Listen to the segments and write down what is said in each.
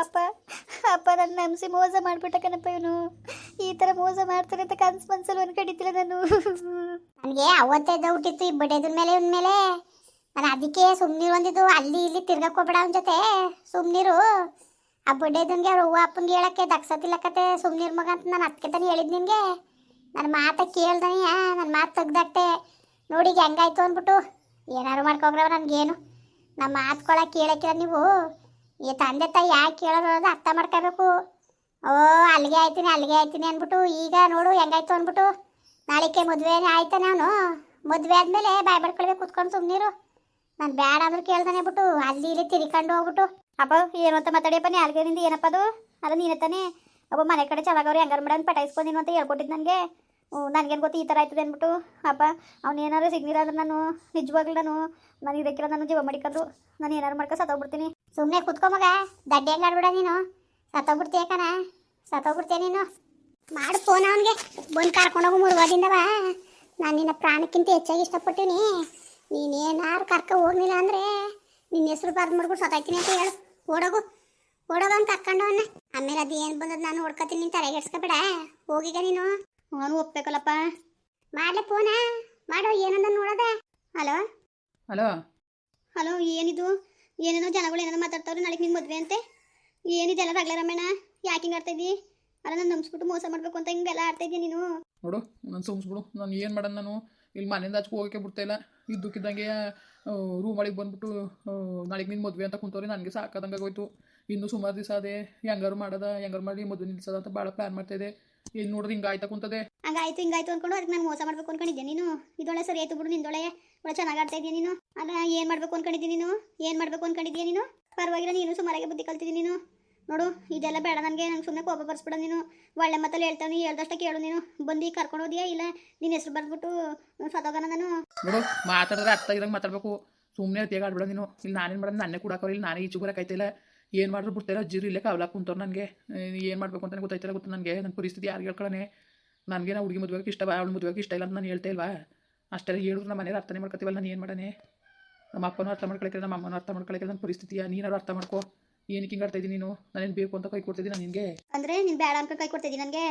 ಅಪ್ಪ ಅಪ್ಪ ನನ್ನ ನಂಬಿಸಿ ಮೋಸ ಮಾಡ್ಬಿಟ್ಟ ಕಣಪ್ಪ ಇವನು. ಈ ಥರ ಮೋಸ ಮಾಡ್ತಾನೆ ಅಂತ ಕನ್ಸು ಮನ್ಸಲ್ಲಿ ಅನ್ಕೊಂಡಿದ್ದಿಲ್ಲ ನಾನು. ನನಗೆ ಅವತ್ತೇ ಡೌಟ್ ಇತ್ತು ಈ ಬಡ್ಡೆದ್ರ ಮೇಲೆ ಇವನ ಮೇಲೆ. ನಾನು ಅದಕ್ಕೆ ಸುಮ್ಮನಿರು ಅಂದಿದ್ದು, ಅಲ್ಲಿ ಇಲ್ಲಿ ತಿರ್ಗಕ್ಕೆ ಹೋಗ್ಬೇಡ ಅವನ ಜೊತೆ, ಸುಮ್ಮನಿರು. ಆ ಬಡ್ಡೆದನ್ಗೆ ಅವ್ರ ಅವ್ವ ಅಪ್ಪನಿಗೆ ಹೇಳಕ್ಕೆ ದಕ್ಸತಿಲ್ಲಕತ್ತೆ, ಸುಮ್ಮನಿರು ಮಗ ಅಂತ ನಾನು ಅದಕ್ಕೆ ತಾನೇ ಹೇಳಿದ್ದು ನಿನಗೆ. ನನ್ನ ಮಾತ ಕೇಳ್ದಾನೆ, ನನ್ನ ಮಾತು ತೆಗ್ದಾಕ್ತೆ ನೋಡಿ ಈಗ ಹೆಂಗಾಯ್ತು ಅಂದ್ಬಿಟ್ಟು. ಏನಾರು ಮಾಡ್ಕೊಗ್ರವ ನನಗೇನು, ನಮ್ಮ ಮಾತುಕೊಳಕ್ಕೆ ಕೇಳಕ್ಕಿಲ್ಲ ನೀವು. ಈ ತಂದೆ ತಾಯಿ ಯಾಕೆ ಕೇಳೋದು ಅನ್ನೋದು ಅರ್ಥ ಮಾಡ್ಕೋಬೇಕು. ಓ ಅಲ್ಲಿಗೆ ಆಯ್ತೀನಿ ಅಂದ್ಬಿಟ್ಟು ಈಗ ನೋಡು ಹೆಂಗಾಯ್ತು ಅಂದ್ಬಿಟ್ಟು. ನಾಳೆಗೆ ಮದುವೆ ಆಯ್ತಾನೆ ಅವನು. ಮದುವೆ ಆದಮೇಲೆ ಬಾಯ್ ಬಡ್ಕೊಳ್ಬೇಕು ಕುತ್ಕೊಂಡು ಸುಮ್ಮನಿರು. ನಾನು ಬೇಡ ಅಂದ್ರೂ ಕೇಳ್ದಾನೆ ಬಿಟ್ಟು ಅಲ್ಲಿ ಇಲ್ಲಿ ತಿರ್ಕೊಂಡು ಹೋಗ್ಬಿಟ್ಟು. ಅಪ್ಪ ಏನು ಅಂತ ಮಾತಾಡಿಯಪ್ಪ ನಾಲ್ಗೇನಿಂದ ಏನಪ್ಪ ಅದು? ಅಲ್ಲ ನೀನೇ ತಾನೇ ಒಬ್ಬ ಮನೆ ಕಡೆ ಚೆನ್ನಾಗವ್ರು ಹೆಂಗಾರು ಮೇಡಮ್ ಪಟಾಯಿಸ್ಕೊಂಡಿನು ಅಂತ ಹೇಳ್ಕೊಟ್ಟಿದ್ದು ನನಗೆ. ನನಗೇನು ಗೊತ್ತು ಈ ಥರ ಆಯ್ತದೆ ಅಂದ್ಬಿಟ್ಟು. ಅಪ್ಪ ಅವ್ನು ಏನಾರು ಸಿಗ್ನಿಲ್ಲ ಅಂದ್ರೆ ನಿಜವಾಗ್ಲೂ ನಾನು ಇದಕ್ಕಿಲ್ಲ, ನಾನು ಜೀವ ಮಡಿಕೊಂಡು ನಾನು ಏನಾರು ಮಾಡ್ಕೊಂಡು ಸತ್ತೋಗ್ಬಿಡ್ತೀನಿ. ಸುಮ್ಮನೆ ಕುತ್ಕೊ ಮಗ, ದಡ್ಡಿ ಹೆಂಗೆ ಆಡ್ಬಿಡ ನೀನು. ಸತ್ತೋಗ್ಬಿಡ್ತೀಯ ಕಣ, ಸತ್ತೋಗ್ಬಿಡ್ತೀಯ ನೀನು. ಮಾಡು ಫೋನ್ ಅವನಿಗೆ, ಬಂದು ಕರ್ಕೊಂಡೋಗು ಮುರುಗೋದಿಂದವ. ನಾನು ನಿನ್ನ ಪ್ರಾಣಕ್ಕಿಂತ ಹೆಚ್ಚಾಗಿ ಇಷ್ಟಪಟ್ಟಿನಿ. ನೀನೇನಾರು ಹೋಗ್ಲಿಲ್ಲ ಅಂದರೆ ನಿನ್ನ ಹೆಸರು ಬರ್ದು ಮಾಡ್ಬಿಟ್ಟು ಸತ್ತಾಯ್ತೀನಿ ಅಂತ ಹೇಳು. ಓಡೋಗು ಅಂತ ಕರ್ಕೊಂಡವನ್ನ. ಆಮೇಲೆ ಅದು ಏನು ಬಂದದ್ದು ನಾನು ಹೊಡ್ಕೊತೀನಿ, ನೀನು ತಲೆಗೆಡ್ಸ್ಕೊಬೇಡ. ಹೋಗೀಗ ನೀನು. ನಾನು ಒಪ್ಬೇಕಲ್ಲಪ್ಪ. ಮಾಡಲೆ ಫೋನ ಮಾಡೋ, ಏನಂದ ನೋಡೋದ. ಹಲೋ ಹಲೋ ಹಲೋ, ಏನಿದು? ಏನೇನೋ ಜನಗಳು ಏನೇನೋ ಮಾತಾಡ್ತಾವ್ರೆ, ನಾಳೆಗೆ ನಿನ್ನ ಮದುವೆ ಅಂತೆ. ಏನಿದೆಲ್ಲ ರಗ್ಲ ರಮೇಣ, ಯಾಕೆ ಹಿಂಗೆ ಆಡ್ತಾ ಇದ್ದಿ? ಅಲ್ಲ ನಾನು ನಂಬಿಸ್ಬಿಟ್ಟು ಮೋಸ ಮಾಡಬೇಕು ಅಂತ ಹಿಂಗೆಲ್ಲ ಆಡ್ತಾ ಇದ್ದೀಯ ನೀನು. ನೋಡು, ನಾನು ಸುಮ್ಸ್ಬಿಡು. ನಾನು ಏನು ಮಾಡೋಣ, ನಾನು ಇಲ್ಲಿ ಮನೆಯಿಂದ ಆಚೆ ಹೋಗೋಕ್ಕೆ ಬಿಡ್ತಾಯಿಲ್ಲ. ಇದ್ದಕ್ಕಿದ್ದಂಗೆ ರೂಮೊಳಗೆ ಬಂದ್ಬಿಟ್ಟು ನಾಳೆಗೆ ನಿನ್ನ ಮದುವೆ ಅಂತ ಕುಂತವ್ರೆ. ನನಗೆ ಸಾಕಾದಂಗೆ ಆಗೋಯ್ತು. ಇನ್ನೂ ಸುಮಾರು ದಿವಸ ಅದೇ ಹೆಂಗಾರು ಮಾಡಿ ಮದುವೆ ನಿಲ್ಸೋದ ಅಂತ ಭಾಳ ಪ್ಲ್ಯಾನ್ ಮಾಡ್ತಾಯಿದ್ದೆ. ಏನು ನೋಡಿದ್ರೆ ಹಿಂಗೆ ಆಯ್ತಾ ಕುಂತದೆ. ಹಿಂಗಾಯ್ತು ಅಂದ್ಕೊಂಡು ಅದಕ್ಕೆ ನಾನು ಮೋಸ ಮಾಡಬೇಕು ಅನ್ಕೊಂಡಿದ್ದೆ ನೀನು. ಇದೊಳ್ಳೆ ಸರಿ ಆಯ್ತು ಬಿಡು, ನಿಂದೊಳೆ ಒಳ್ಳೆ ಚೆನ್ನಾಗಿ ಆಡ್ತಾ ಇದೆಯಾ ನೀನು. ಅಲ್ಲ ಏನು ಮಾಡಬೇಕು ಅನ್ಕೊಂಡಿದ್ದೀಯ ನೀನು? ಪರವಾಗಿಲ್ಲ, ನೀನು ಸುಮಾರಾಗಿ ಬುದ್ಧಿ ಕಲ್ತಿದ್ದೀನಿ ನೀನು. ನೋಡು, ಇದೆಲ್ಲ ಬೇಡ ನನಗೆ. ನಂಗೆ ಸುಮ್ಮನೆ ಕೋಪ ಬರ್ಸ್ಬಿಡ ನೀನು. ಒಳ್ಳೆ ಮತ್ತಲ್ಲಿ ಹೇಳ್ತಾನೆ, ಹೇಳ್ದಷ್ಟೇ ಕೇಳು ನೀನು. ಬಂದು ಕರ್ಕೊಂಡು ಹೋದಿಯಾ ಇಲ್ಲ ನಿನ್ನ ಹೆಸರು ಬರ್ದ್ಬಿಟ್ಟು ಸತ್ತೋಗೋಣ ನಾನು. ನೋಡು, ಮಾತಾಡಿದ್ರೆ ಅರ್ಥ ಇದ್ದಂಗೆ ಮಾತಾಡಬೇಕು. ಸುಮ್ಮನೆ ಅತಿಯಾಗಿ ಆಡ್ಬಿಡ ನೀನು. ಇಲ್ಲಿ ನಾನೇನು ಮಾಡೋದು, ನನ್ನೇ ಕೂಡಾಕೋರು. ಇಲ್ಲಿ ನಾನೇ ಈಚೆ ಬರೋಕ್ಕಾಯ್ತಿಲ್ಲ. ಏನು ಮಾಡಿದ್ರು ಬಿಡ್ತಾಯಿಲ್ಲ. ಅಜ್ಜಿರು ಇಲ್ಲೇ ಕಾವಲಾಗ ಕುಂತವ್ರು. ನನಗೆ ಏನು ಮಾಡಬೇಕು ಅಂತ ಗೊತ್ತಾಯ್ತಿಲ್ಲ. ಗೊತ್ತು ನನಗೆ ನನ್ನ ಪರಿಸ್ಥಿತಿ ಯಾರು ಹೇಳ್ಕೊಳ್ಳೋಣ. ನನಗೆ ನಾವು ಹುಡುಗಿ ಮದುವೆಗೆ ಇಷ್ಟ ಬಾ, ಅವಳು ಮದುವೆಗೆ ಇಷ್ಟ ಇಲ್ಲ ಅಂತ ನಾನು ಹೇಳ್ತಾ ಇಲ್ವಾ? ಅಷ್ಟೆಲ್ಲ ಹೇಳಿದ್ರು ನಮ್ಮ ಮನೇಲಿ ಅರ್ಥನೇ ಮಾಡ್ಕೊತೀವಲ್ಲ. ನಾನು ಏನು ಮಾಡೋಣ? ನಮ್ಮ ಅಪ್ಪನೂ ಅರ್ಥ ಮಾಡ್ಕೊಳಕ್ಕಿಲ್ಲ, ನಮ್ಮ ಅಮ್ಮನೂ ಅರ್ಥ ಮಾಡ್ಕೊಳಕ್ಕಿಲ್ಲ ನನ್ನ ಪರಿಸ್ಥಿತಿಯ. ನೀನಾರು ಅರ್ಥ ಮಾಡ್ಕೋ. ಏನಕ್ಕೆ ಹಿಂಗೆ ಆಡ್ತಾ ಇದ್ದೀನಿ ನೀನು? ನಾನೇನು ಬೇಕು ಅಂತ ಕೈ ಕೊಡ್ತಿದ್ದೀನಿ ನಾನು ನಿನಗೆ. ಅಂದರೆ ನೀನು ಬೇಡ ಅಂತ ಕೈ ಕೊಡ್ತಿದ್ದೀನಿ ನನಗೆ.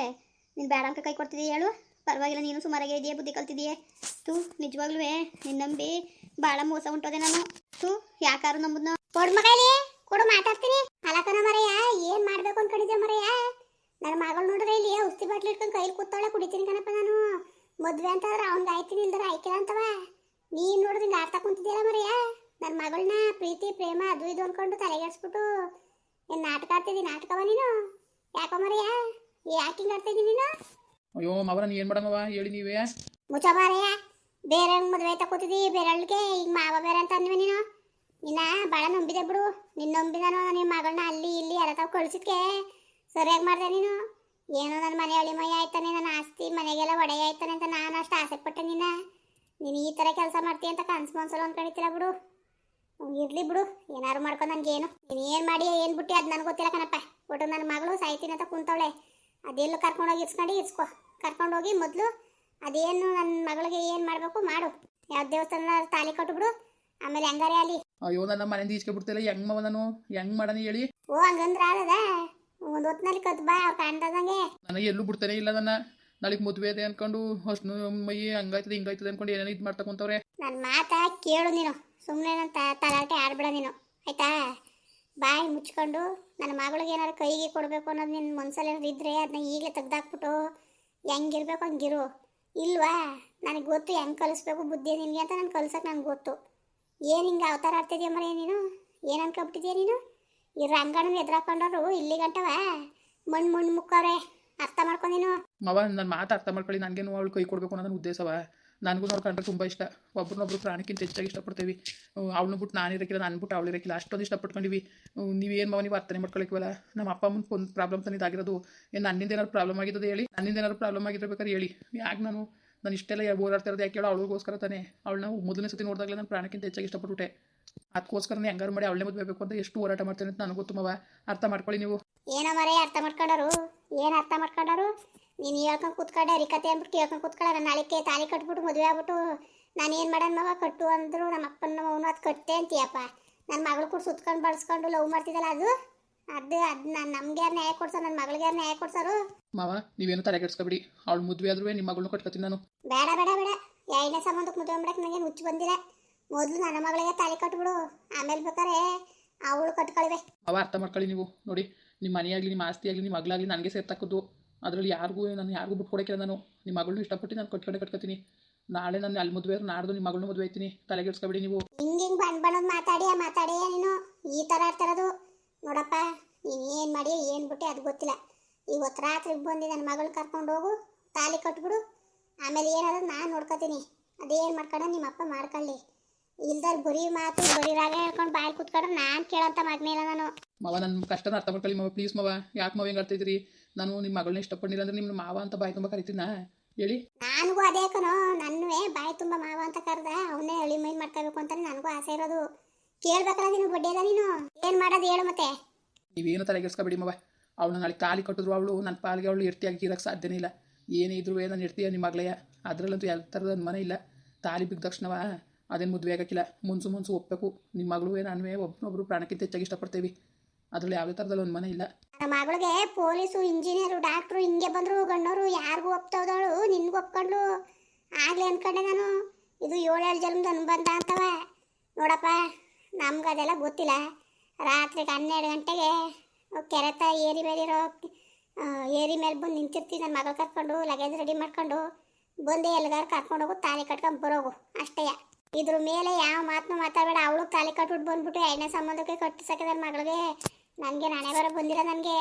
ನೀನು ಬೇಡ ಅಂತ ಕೈ ಕೊಡ್ತಿದ್ದೀಯ ಹೇಳು. ಪರವಾಗಿಲ್ಲ, ನೀನು ಸುಮಾರಾಗೆ ಇದೆಯಾ, ಬುದ್ಧಿ ಕಲ್ತಿದ್ದೀಯೇ. ತೂ ನಿಜವಾಗ್ಲೂ ನಿನ್ನ ನಂಬಿ ಭಾಳ ಮೋಸ ಉಂಟೋದೆ ನಾನು. ತೂ ಯಾಕಾರು ನಂಬುದ್ನ? ಕೊಡು ಮಗಲಿ, ಕೊಡು, ಮಾತಾಡ್ತೀನಿ. ಅಲಕನ ಮರೆಯ, ಏನು ಮಾಡಬೇಕು ಅನ್ಕೊಂಡಿದ್ದೆ ಮರೆಯ? ನನ್ನ ಮಗಳು ನೋಡಿದ್ರೆ ಇಲ್ಲಿ ಔಷಧಿ ಬಾಟ್ಲಿ ಇಟ್ಕೊಂಡು ಕೈಲಿ ಕೂತಾಳೆ, ಕುಡಿತೀನಿ ಕಣಪ್ಪ ನಾನು. ಮದುವೆ ಅಂತಂದ್ರೆ ಅವ್ನಿಗೆ ಆಯ್ತೀನಿ ಇಲ್ದಾರ ಆಯ್ಕಿಲ್ಲ ಅಂತವ. ನೀನು ನೋಡಿದ್ರೆ ಹಿಂಗೆ ಆಡ್ತಾ ಕುಂತಿದ್ದೀಯಲ್ಲ ಮರೆಯ. ನನ್ನ ಮಗಳನ್ನ ಪ್ರೀತಿ ಪ್ರೇಮ ಅದು ಇದು ಅಂದ್ಕೊಂಡು ತಲೆಗೆಡ್ಸ್ಬಿಟ್ಟು ಏನು ನಾಟಕ ಆಡ್ತಿದ್ದೀನಿ. ನಾಟಕವ ನೀನು? ಯಾಕೋ ಮರೆಯ, ಯಾಕೆ ಹಿಂಗೆ ಆಡ್ತಿದ್ದೀನಿ ನೀನು? ಅಯ್ಯೋ ಮಾವ, ನಾನು ಏನು ಮಾಡಮ್ಮವ ಹೇಳಿ ನೀವೇ. ಮುಚ್ಚ ಮಾರೆಯ, ಬೇರೆ ಮದುವೆ ಆಯ್ತಾ ಕೂತಿದ್ದಿ, ಬೇರೆಳ್ಗೆ ಈಗ ಮಾವ ಬೇರೆ ಅಂತ ಅಂದ್ವಿ ನೀನು. ನಿನ್ನ ಭಾಳ ನಂಬಿದೆ ಬಿಡು. ನಿನ್ನ ನಂಬಿದಾನು ನಿಮ್ಮ ಮಗಳನ್ನ ಅಲ್ಲಿ ಇಲ್ಲಿ ಎಲ್ಲ ತಾವು ಕಳಿಸಿದ್ಕೆ ಸರಿಯಾಗಿ ಮಾಡಿದೆ ನೀನು. ಏನೋ ನನ್ನ ಮನೆ ಅಳಿಮಯ ಆಯ್ತಾನೆ, ನನ್ನ ಆಸ್ತಿ ಮನೆಗೆಲ್ಲ ಒಡೆಯ ಆಯ್ತಾನೆ ಅಂತ ನಾನು ಅಷ್ಟು ಆಸೆ ಪಟ್ಟೆ. ನೀನು ಈ ಥರ ಕೆಲಸ ಮಾಡ್ತೀಯ ಅಂತ ಕನ್ಸು ಮನ್ಸಲ್ಲ ಅಂದ್ಕೊಂಡಿತ್ತಿಲ್ಲ ಬಿಡು. ಇರಲಿ ಬಿಡು, ಏನಾರು ಮಾಡ್ಕೊಂಡು ನನಗೇನು. ನೀನು ಏನು ಮಾಡಿ ಏನು ಬಿಟ್ಟು ಅದು ನನಗೆ ಗೊತ್ತಿಲ್ಲ ಕಣಪ್ಪ. ಒಟ್ಟು ನನ್ನ ಮಗಳು ಸಾಯ್ತೀನಿ ಅಂತ ಕುಂತವಳೆ. ಅದೆಲ್ಲೂ ಕರ್ಕೊಂಡೋಗಿ ಇರ್ಸ್ಕೊ. ಕರ್ಕೊಂಡೋಗಿ ಮೊದಲು ಅದೇನು ನನ್ನ ಮಗಳಿಗೆ ಏನು ಮಾಡಬೇಕು ಮಾಡು. ಯಾವ ದೇವಸ್ಥಾನ ತಾಲಿ ಕಟ್ಟುಬಿಡು, ಆಮೇಲೆ ಹೆಂಗಾರೆ ಅಲ್ಲಿ. ಅಯ್ಯೋ, ನನ್ನ ಮನೆಯಿಂದ ಈಚೆ ಬಿಡ್ತಿಲ್ಲ. ಹೆಂಗೆ ಮಾವ ನಾನು ಹೆಂಗೆ ಮಾಡೋಣ ಹೇಳಿ? ಓ ಹಂಗಂದ್ರೆ ಆದದ ಒಂದು ಹೊತ್ತಿನಲ್ಲಿ ಕತ್ ಬಾ, ಅವ್ರು ಕಾಣ್ದಂಗೆ. ನನಗೆ ಎಲ್ಲೂ ಬಿಡ್ತಾನೆ ಇಲ್ಲ. ನನ್ನ ನಾಳೆಗೆ ಮದುವೆ ಇದೆ ಅಂದ್ಕೊಂಡು ಅಷ್ಟು ಮೈ ಹಂಗಾಯ್ತದೆ ಹಿಂಗಾಯ್ತದೆ ಅಂದ್ಕೊಂಡು ಏನೇನು ಇದು ಮಾಡ್ತಾ ಕುಂತವ್ರೆ. ನನ್ನ ಮಾತಾ ಕೇಳು ನೀನು. ಸುಮ್ಮನೆ ನನ್ನ ತಲಾಟೆ ಆಡ್ಬೇಡ ನೀನು, ಆಯ್ತಾ? ಬಾಯಿ ಮುಚ್ಕೊಂಡು ನನ್ನ ಮಗಳಿಗೆ ಏನಾದ್ರು ಕೈಗೆ ಕೊಡಬೇಕು ಅನ್ನೋದು ನಿನ್ನ ಮನಸ್ಸಲ್ಲಿ ಏನಾದ್ರು ಇದ್ದರೆ ಅದನ್ನ ಈಗಲೇ ತೆಗ್ದಾಕ್ಬಿಟ್ಟು ಹೆಂಗಿರ್ಬೇಕು ಹಂಗಿರು. ಇಲ್ವಾ? ನನಗೆ ಗೊತ್ತು ಹೆಂಗೆ ಕಲಿಸ್ಬೇಕು ಬುದ್ಧಿ ನಿನಗೆ ಅಂತ. ನಾನು ಕಲ್ಸಕ್ಕೆ ನನಗೆ ಗೊತ್ತು. ಏನು ಹಿಂಗೆ ಅವತಾರ ಆಡ್ತಿದ್ಯಾ ಮರೆ ನೀನು? ಏನು ಅನ್ಕೊಬಿಟ್ಟಿದ್ಯಾ ನೀನು? ಈ ರಂಗಣ್ಣನ ಎದುರಾಕೊಂಡವ್ರು ಇಲ್ಲಿ ಗಂಟವ ಮಣ್ಣು ಮುಕ್ಕವ್ರೆ. ಅರ್ಥ ಮಾಡ್ಕೊಂಡು ನೀನು. ಮಾವ, ನನ್ನ ಮಾತು ಅರ್ಥ ಮಾಡ್ಕೊಳ್ಳಿ. ನನಗೇನು ಅವಳು ಕೈ ಕೊಡಬೇಕು ಅನ್ನೋದು ಉದ್ದೇಶವ. ನನಗೂ ನೋಡ್ಕೊಂಡ್ರೆ ತುಂಬ ಇಷ್ಟ. ಒಬ್ರನ್ನೊಬ್ರು ಪ್ರಾಣಕ್ಕಿಂತ ಹೆಚ್ಚಾಗಿ ಇಷ್ಟಪಡ್ತೀವಿ. ಅವಳನ್ನ ಬಿಟ್ಟು ನಾನು ಇರೋಕ್ಕಿಲ್ಲ, ನಾನು ಬಿಟ್ಟು ಅವಳು ಇರೋಕ್ಕಿಲ್ಲ, ಅಷ್ಟೊಂದು ಇಷ್ಟಪಟ್ಕೊಂಡಿವಿ. ನೀವೇನು ಮಾವ ನೀವು ಅರ್ಥನೇ ಮಾಡ್ಕೊಳಕ್ಕಿವಲ್ಲ. ನಮ್ಮ ಅಪ್ಪ ಅಮ್ಮನ ಒಂದು ಪ್ರಾಬ್ಲಮ್ ತಾನೇ ಇದಾಗಿರೋದು. ಏನು ನನ್ನಿಂದ ಏನಾದ್ರು ಪ್ರಾಬ್ಲಮ್ ಆಗಿರೋದು ಹೇಳಿ? ನನ್ನಿಂದ ಏನಾದ್ರು ಪ್ರಾಬ್ಲಮ್ ಆಗಿರ್ಬೇಕಾದ್ರೆ ಹೇಳಿ. ಯಾಕೆ ನಾನು ಇಷ್ಟೆಲ್ಲ ಓಡಾಡ್ತಾ ಇರೋದು ಯಾಕೆ ಹೇಳೋ? ಅವಳಿಗೋಸ್ಕರ ತಾನೇ. ಅವಳನ್ನ ಮೊದಲನೇ ಸತಿ ನೋಡಿದಾಗಲೇ ನಾನು ಪ್ರಾಣಕ್ಕಿಂತ ಹೆಚ್ಚಾಗಿ ಇಷ್ಟಪಟ್ಟುಬಿಟ್ಟೆ. ಅದಕ್ಕೋಸ್ಕರನೇ ಹೆಂಗಾರು ಮಾಡಿ ಅವಳೇ ಮದುವೆ ಬೇಕು ಅಂತ ಎಷ್ಟು ಹೋರಾಟ ಮಾಡ್ತೇನೆ ಅಂತ ನನಗೆ ಗೊತ್ತು ಮಾವ. ಅರ್ಥ ಮಾಡ್ಕೊಳ್ಳಿ ನೀವು. ಏನೋ ಮರೆ ಅರ್ಥ ಮಾಡ್ಕೊಂಡರು? ಏನು ಅರ್ಥ ಮಾಡ್ಕೊಂಡರು? ನೀನು ಹೇಳ್ಕೊಂಡು ಕೂತ್ಕೊಂಡೆ ಅರಿಕತೆ ಅಂದ್ಬಿಟ್ಟು ಕೇಳ್ಕೊಂಡು ಕೂತ್ಕೊಳ್ಳ. ನಾನು ನಾಳೆಗೆ ತಾಲಿ ಕಟ್ಬಿಟ್ಟು ಮದುವೆ ಆಗ್ಬಿಟ್ಟು ನಾನು ಏನು ಮಾಡೋಣ ಮಗ ಕಟ್ಟು ಅಂದರು. ನಮ್ಮ ಅಪ್ಪನ ಅವನು ಅದು ಕಟ್ಟೆ ಅಂತೀಯಪ್ಪ. ನನ್ನ ಮಗಳು ಕೂಡ ಸುತ್ಕೊಂಡು ಬಳಸ್ಕೊಂಡು ಲವ್ ಮಾಡ್ತಿದ್ದಲ್ಲ ಅದು ನಮ್ಗೆ ಯಾರು ನ್ಯಾಯ ಕೊಡ್ಸೋರು, ನನ್ನ ಮಗಳಿಗೆ ಯಾರು ನ್ಯಾಯ ಕೊಡ್ಸೋರು? ಮಾವ ನೀವೇನು ತಲೆಗೆಡ್ಸ್ಕೊಬಿಡಿ. ಅವಳು ಮದುವೆ ಆದ್ರೂ ನಿಮ್ಮ ಮಗಳನ್ನ ಕಟ್ಕೊತೀನಿ ನಾನು. ಬೇಡ ಬೇಡ ಬೇಡ, ಎರಡನೇ ಸಂಬಂಧಕ್ಕೆ ಮದುವೆ ಮಾಡಕ್ಕೆ ನನಗೆ ಹುಚ್ಚು ಬಂದಿಲ್ಲ. ಮೊದಲು ನನ್ನ ಮಗಳಿಗೆ ತಾಳಿ ಕಟ್ಬಿಡು, ಆಮೇಲೆ ಬೇಕಾರೆ ಅವಳು ಕಟ್ಕೊಳ್ವೆ. ಮಾವ ಅರ್ಥ ಮಾಡ್ಕೊಳ್ಳಿ ನೀವು. ನೋಡಿ, ನಿಮ್ಮ ಮನೆಯಾಗಲಿ ನಿಮ್ಮ ಆಸ್ತಿ ಆಗಲಿ ನಿಮ್ಮ ಮಗಳಾಗಲಿ ನನಗೆ ಸೇರ್ತಕ್ಕದ್ದು. ಅದರಲ್ಲಿ ನಾನು ಯಾರಿಗೂ ಬಿಟ್ಕೊಡೋಕ್ಕಿಲ್ಲ. ನಾನು ನಿಮ್ಮ ಮಗಳನ್ನೂ ಇಷ್ಟಪಟ್ಟು ನಾನು ಕಟ್ಕೊತೀನಿ. ನಾಳೆ ನಾನು ಅಲ್ಲಿ ಮದುವೆ ನಾಡ್ದು ನಿಮ್ಮ ಮಗಳನ್ನೂ ಮದುವೆ ಆಯ್ತೀನಿ. ತಲೆಗೆಡ್ಸ್ಕೊಬಿಡಿ ನೀವು. ಹಿಂಗೆ ಬಣ್ಣದ ಮಾತಾಡಿ ನೀನು ಈ ಥರ ಆಡ್ತಿರೋದು. ನೋಡಪ್ಪ, ನೀನು ಏನು ಮಾಡಿ ಏನು ಬಿಟ್ಟು ಅದು ಗೊತ್ತಿಲ್ಲ. ಇವತ್ತು ರಾತ್ರಿ ಬಂದು ನನ್ನ ಮಗಳನ್ನ ಕರ್ಕೊಂಡು ಹೋಗು, ತಾಲಿ ಕಟ್ಬಿಡು, ಆಮೇಲೆ ಏನಾದ್ರು ನಾನು ನೋಡ್ಕೊತೀನಿ. ಅದೇನು ಮಾಡ್ಕೊಂಡು ನಿಮ್ಮ ಅಪ್ಪ ಮಾಡ್ಕೊಳ್ಳಿ. ಇಲ್ದಲ್ಲಿ ಬರೀ ಮಾತು ಬರೀ ರಾಗ ಹೇಳ್ಕೊಂಡು ಬಾಯಿ ಕೂತ್ಕೊಂಡ್ರೆ ನಾನು ಕೇಳೋಂಥ ಮಗನೇನ ನಾನು. ಮಾವ ನನ್ನ ಕಷ್ಟನ ಅರ್ಥ ಮಾಡ್ಕೊಳ್ಳಿ ಮಾವ, ಪ್ಲೀಸ್ ಮಾವ. ಯಾಕೆ ಮಾವ ಹೆಂಗೆ ಆಡ್ತಿದ್ರಿ? ನಾನು ನಿಮ್ಮ ಮಗಳನ್ನ ಇಷ್ಟಪಟ್ಟಿಲ್ಲ ಅಂದ್ರೆ ನಿಮ್ಮ ಮಾವ ಅಂತ ಬಾಯಿ ತುಂಬ ಕರಿತೀನಾ ಹೇಳಿ? ನನಗೂ ಅದೇ ಕಣೋ, ನನ್ನುವೆ ಬಾಯಿ ತುಂಬ ಮಾವ ಅಂತ ಕರೆದ ಅವನ್ನೇ ಎಳಿ ಮೈ ಮಾಡ್ಕೋಬೇಕು ಅಂತಾನೆ ನನಗೂ ಆಸೆ ಇರೋದು. ಕೇಳ್ಬೇಕಲ್ಲ ನೀನು, ಬಡ್ಡಿಯಲ್ಲ ನೀನು. ಏನು ಮಾಡೋದು ಹೇಳು ಮತ್ತೆ? ನೀವೇನು ತಲೆಗೆಡ್ಸ್ಕೊಬೇಡಿ ಮಾವ. ಅವಳು ನಾಳೆ ತಾಲಿ ಕಟ್ಟಿದ್ರು ಅವಳು ನನ್ನ ಪಾಲಿಗೆ ಅವಳು ಇರ್ತಿಯಾಗಿ ಇರೋಕ್ಕೆ ಸಾಧ್ಯನೇ ಇಲ್ಲ. ಏನೇ ಇದ್ರು ನಾನು ಇರ್ತೀಯ ನಿಮ್ಮ ಮಗಳಯ್ಯ. ಅದರಲ್ಲಂತೂ ಯಾವ ಥರದ ಅನುಮಾನ ಇಲ್ಲ. ತಾಲಿ ಬಿದ್ದ ತಕ್ಷಣವ ಅದೇನು ಮದುವೆ ಆಗೋಕ್ಕಿಲ್ಲ. ಮುನ್ಸು ಒಪ್ಪಬೇಕು. ನಿಮ್ಮ ಮಗಳು ನಾನುವೇ ಒಬ್ಬನೊಬ್ರು ಪ್ರಾಣಕ್ಕಿಂತ ಹೆಚ್ಚಾಗಿ ಇಷ್ಟಪಡ್ತೇವೆ. ಅದರಲ್ಲಿ ಯಾವುದೇ ಥರದಲ್ಲಿ ಅನುಮಾನ ಇಲ್ಲ. ನನ್ನ ಮಗಳಿಗೆ ಪೊಲೀಸು, ಇಂಜಿನಿಯರು, ಡಾಕ್ಟ್ರು ಹಿಂಗೆ ಬಂದರು ಗಣ್ಣವರು ಯಾರಿಗೂ ಒಪ್ತೋದವಳು, ನಿನ್ಗೂ ಒಪ್ಕೊಂಡ್ಲು. ಆಗಲೇ ಅಂದ್ಕೊಂಡೆ ನಾನು, ಇದು 7 ಜನ್ಮದ ಅನುಬಂಧ ಅಂತವ. ನೋಡಪ್ಪ, ನಮ್ಗೆ ಅದೆಲ್ಲ ಗೊತ್ತಿಲ್ಲ. ರಾತ್ರಿಗೆ 12 ಗಂಟೆಗೆ ಕೆರೆತ ಏರಿ ಮೇಲೆ ಬಂದು ನಿಂತಿರ್ತೀವಿ. ನನ್ನ ಮಗಳು ಕರ್ಕೊಂಡು ಲಗೇಜ್ ರೆಡಿ ಮಾಡ್ಕೊಂಡು ಬಂದು ಎಲ್ಲಿಗಾರು ಕರ್ಕೊಂಡು ಹೋಗು, ತಾಲಿ ಕಟ್ಕೊಂಡು ಬರೋಗು ಅಷ್ಟೇ. ಇದ್ರ ಮೇಲೆ ಯಾವ ಮಾತನ್ನು ಮಾತಾಡಬೇಡ. ಅವಳು ತಾಲಿ ಕಟ್ಬಿಟ್ಟು ಬಂದ್ಬಿಟ್ಟು 2ನೇ ಸಂಬಂಧಕ್ಕೆ ಕಟ್ಟಿಸಕ್ಕೆ ನನ್ನ ಮಗಳಿಗೆ. ನನಗೆ ನಾನೇ ಬರೋ ಬಂದಿಲ್ಲ. ನನಗೆ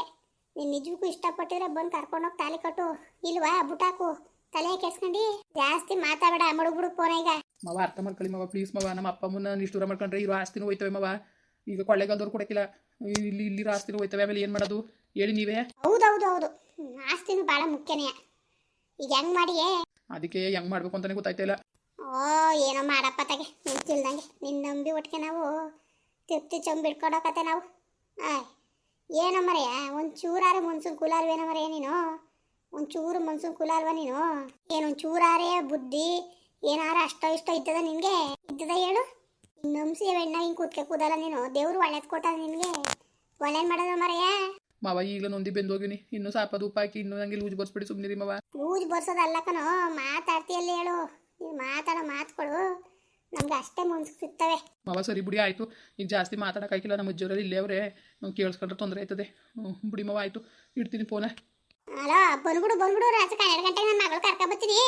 ನೀನು ನಿಜಕ್ಕೂ ಇಷ್ಟಪಟ್ಟಿದ್ರೆ ಬಂದು ಕರ್ಕೊಂಡೋಗಿ ತಾಲಿ ಕಟ್ಟು. ಇಲ್ವಾ ಬುಟಾಕು, ತಲೆ ಕೆಡ್ಸ್ಕೊಂಡು ಜಾಸ್ತಿ ಮಾತಾಡಬೇಡ. ಮಡುಗ್ಬಿಡು ಫೋನ್ ಈಗ. ಮಾವ ಅರ್ಥ ಮಾಡ್ಕೊಳ್ಳಿ ಮಾವ, ಪ್ಲೀಸ್ ಮಾವ. ನಮ್ಮ ಅಪ್ಪ ಅಮ್ಮನ ನಿಷ್ಠೂರ ಮಾಡ್ಕೊಂಡ್ರೆ ಇರೋ ಆಸ್ತಿನೂ ಹೋಯ್ತವೆ ಮಾವ. ಈಗ ಕೊಳ್ಳೆಗಾಲದವ್ರು ಕೊಡೋಕ್ಕಿಲ್ಲ, ಇಲ್ಲಿರೋ ಆಸ್ತಿನೂ ಹೋಯ್ತವೆ. ಆಮೇಲೆ ಏನು ಮಾಡೋದು ಹೇಳಿ ನೀವೇ? ಹೌದು, ಆಸ್ತಿನೂ ಭಾಳ ಮುಖ್ಯನೇ. ಈಗ ಹೆಂಗೆ ಮಾಡಿಯೇ? ಅದಕ್ಕೆ ಹೆಂಗೆ ಮಾಡಬೇಕು ಅಂತಲೇ ಗೊತ್ತಾಯ್ತಾ ಇಲ್ಲ. ಏನೋ ಮಾಡಪ್ಪ ತಗೆ, ನೀನು ತಿಳ್ದಂಗೆ. ನಿನ್ನ ನಂಬಿ ಒಟ್ಟಿಗೆ ನಾವು ತಿರ್ತಿ ಚಂಬಿಡ್ಕೊಡಕತ್ತೆ ನಾವು. ಏನೋ ಮರೆಯ, ಒಂದು ಚೂರಾರೆ ಮುನ್ಸೂನ್ ಕುಲಾಲ್ವೇನೋ ಮರೆಯ ನೀನು. ಒಂಚೂರು ಮುನ್ಸೂನ್ ಕುಲಾಲ್ವ ನೀನು? ಏನೊಂದು ಚೂರಾರೆ ಬುದ್ಧಿ ಏನಾರ ಅಷ್ಟೋ ಇಷ್ಟೋ ಇದ್ದದ ನಿನಗೆ? ಇದ್ದದ ಹೇಳು. ನಂಬಿಸಿ ಹೆಣ್ಣ ಹಿಂಗೆ ಕೂದಲ್ಲ ನೀನು. ದೇವ್ರು ಒಳ್ಳೇದು ಕೊಟ್ಟ ನಿನಗೆ, ಒಳ್ಳೇದು ಮಾಡೋದು ಮರೆಯ. ಮಾವ ಈಗಲೂ ನೊಂದಿ ಬೆಂದೋಗಿನಿ. ಇನ್ನೂ ಸಾಪದು ಉಪ್ಪು ಹಾಕಿ ಇನ್ನೂ ನನಗೆ ಲೂಜ್ ಬರ್ಸ್ಬಿಡಿ, ಸುಮ್ಮನಿರಿ ಮಾವ. ಲೂಜ್ ಬರ್ಸೋದಲ್ಲ ಕಣೋ, ಮಾತಾಡ್ತೀಯಲ್ಲಿ ಹೇಳು. ನೀನು ಮಾತಾಡೋ ಮಾತುಗಳು ನಮ್ಗೆ ಅಷ್ಟೇ ಮುನ್ಸಿಗೆ ಸಿಗ್ತವೆ. ಮಾವ ಸರಿ ಬಿಡಿ, ಆಯಿತು. ಈಗ ಜಾಸ್ತಿ ಮಾತಾಡೋಕ್ಕಾಗಿಲ್ಲ. ನಮ್ಮ ಅಜ್ಜವರಲ್ಲಿ ಇಲ್ಲೇ ಅವರೇ, ಕೇಳಿಸ್ಕೊಂಡ್ರೆ ತೊಂದರೆ ಆಯ್ತದೆ. ಬಿಡಿ ಮಾವ, ಆಯಿತು, ಇಡ್ತೀನಿ ಫೋನ. ಅಲೋ, ಬಂದ್ಬಿಡು ರಾತ್ರಿ 12 ಗಂಟೆಗೆ ನನ್ನ ಮಗಳು ಕರ್ಕೊಂಬತ್ತೀನಿ.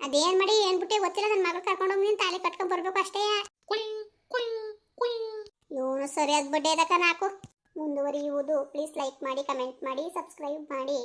ಅದೇನು ಮಾಡಿ ಏನ್ಬಿಟ್ಟೆ ಗೊತ್ತಿಲ್ಲ. ನನ್ನ ಮಗಳು ಕರ್ಕೊಂಡೋಗಿ ನೀನು ತಾಲಿ ಕಟ್ಕೊಂಡು ಬರ್ಬೇಕು ಅಷ್ಟೇ. ಇವನು ಸರಿಯಾದ ಬಡ್ಡೆ ಅದಕ್ಕ ನಾಕು ಮುಂದುವರಿಯುವುದು. ಪ್ಲೀಸ್ ಲೈಕ್ ಮಾಡಿ, ಕಮೆಂಟ್ ಮಾಡಿ, ಸಬ್ಸ್ಕ್ರೈಬ್ ಮಾಡಿ.